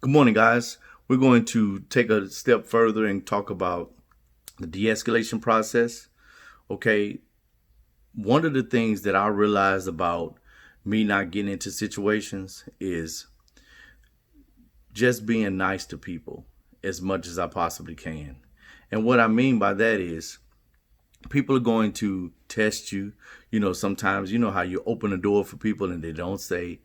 Good morning, guys. We're going to take a step further and talk about the de-escalation process. Okay, one of the things that I realized about me not getting into situations is just being nice to people as much as I possibly can. And what I mean by that is people are going to test you. Sometimes how you open a door for people and they don't say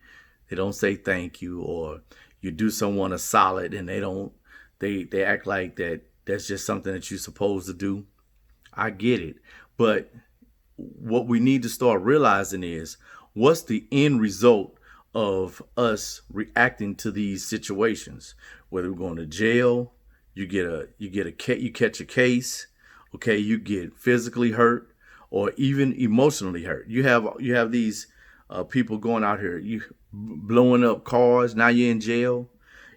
thank you, or you do someone a solid and they act like that's just something that you're supposed to do. I get it. But what we need to start realizing is what's the end result of us reacting to these situations. Whether we're going to jail, you catch a case, okay, you get physically hurt or even emotionally hurt. You have these people going out here, you blowing up cars. Now you're in jail.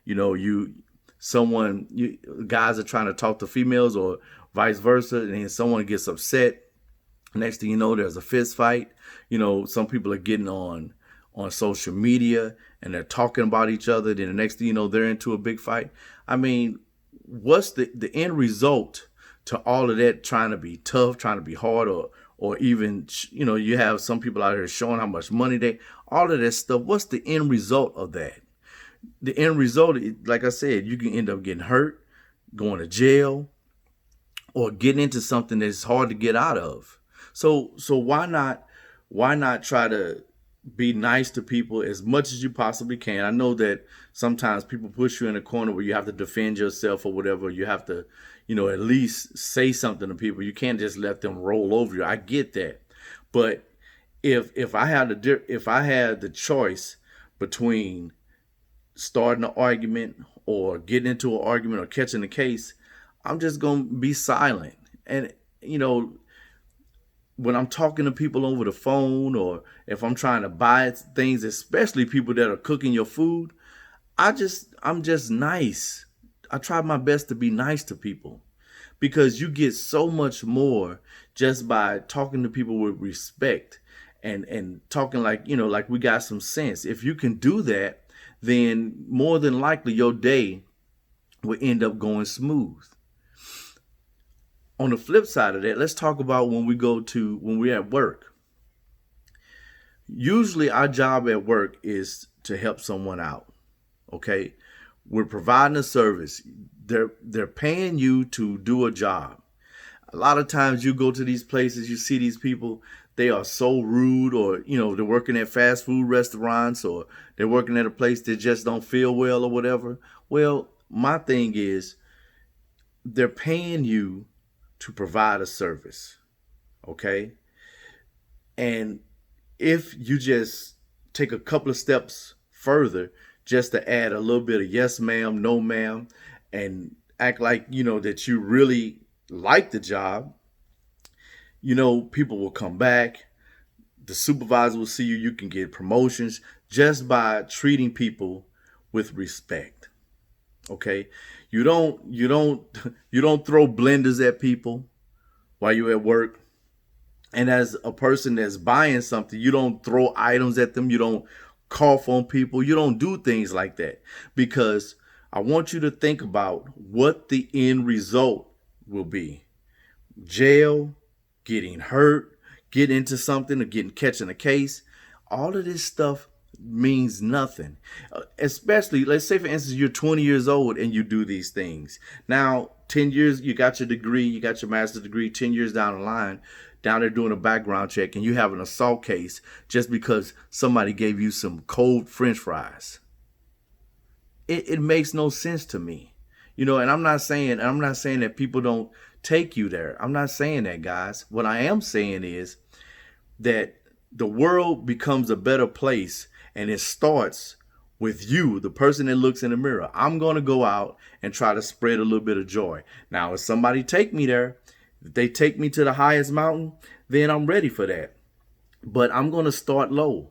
You someone you guys are trying to talk to females or vice versa, and then someone gets upset. Next thing you know, there's a fist fight. Some people are getting on social media and they're talking about each other. Then the next thing you know, they're into a big fight. I mean, what's the end result to all of that? Trying to be tough, trying to be hard, or even you have some people out here showing how much money they, all of that stuff. What's the end result of that? The end result, like I said, you can end up getting hurt, going to jail, or getting into something that's hard to get out of. So why not try to be nice to people as much as you possibly can? I know that sometimes people push you in a corner where you have to defend yourself or whatever. You have to, at least say something to people. You can't just let them roll over you. I get that, but if I had the choice between starting an argument or getting into an argument or catching a case, I'm just gonna be silent. And you know, when I'm talking to people over the phone or if I'm trying to buy things, especially people that are cooking your food, I'm just nice. I try my best to be nice to people because you get so much more just by talking to people with respect and talking like we got some sense. If you can do that, then more than likely your day will end up going smooth. On the flip side of that, let's talk about when we're at work. Usually our job at work is to help someone out. Okay? We're providing a service. They're paying you to do a job. A lot of times you go to these places, you see these people, they are so rude, or they're working at fast food restaurants, or they're working at a place that just don't feel well or whatever. Well, my thing is they're paying you to provide a service, okay? And if you just take a couple of steps further, just to add a little bit of yes ma'am, no ma'am, and act like that you really like the job, people will come back. The supervisor will see you. You can get promotions just by treating people with respect. Okay, you don't you don't throw blenders at people while you're at work. And as a person that's buying something, you don't throw items at them. You don't cough on people. You don't do things like that, because I want you to think about what the end result will be. Jail, getting hurt, getting into something, or catching a case. All of this stuff means nothing. Especially, let's say for instance, you're 20 years old and you do these things. Now, 10 years, you got your degree, you got your master's degree. 10 years down the line, down there doing a background check, and you have an assault case just because somebody gave you some cold French fries. It makes no sense to me. And I'm not saying that people don't take you there. I'm not saying that, guys. What I am saying is that the world becomes a better place, and it starts with you, the person that looks in the mirror. I'm going to go out and try to spread a little bit of joy. Now, if somebody take me there, if they take me to the highest mountain, then I'm ready for that. But I'm going to start low.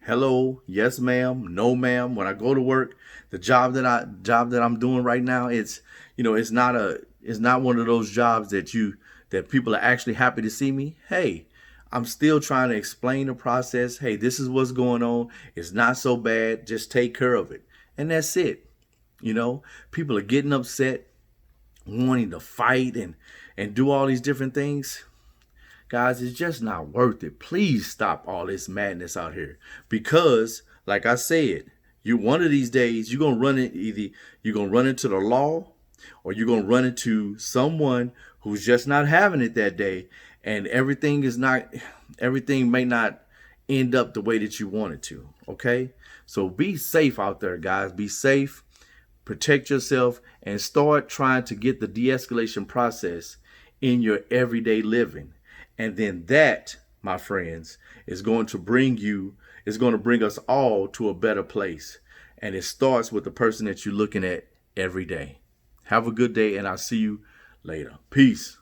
Hello, yes ma'am, no ma'am. When I go to work, the job that I'm doing right now, it's not one of those jobs that people are actually happy to see me. Hey, I'm still trying to explain the process. Hey, this is what's going on. It's not so bad. Just take care of it. And that's it. People are getting upset, wanting to fight and do all these different things. Guys, it's just not worth it. Please stop all this madness out here. Because, like I said, you one of these days you're gonna run it either you're gonna run into the law or you're gonna run into someone who's just not having it that day, and everything may not end up the way that you want it to. Okay? So be safe out there, guys. Be safe, protect yourself, and start trying to get the de-escalation process in your everyday living. And then that, my friends, is going to bring us all to a better place. And it starts with the person that you're looking at every day. Have a good day, and I'll see you later. Peace.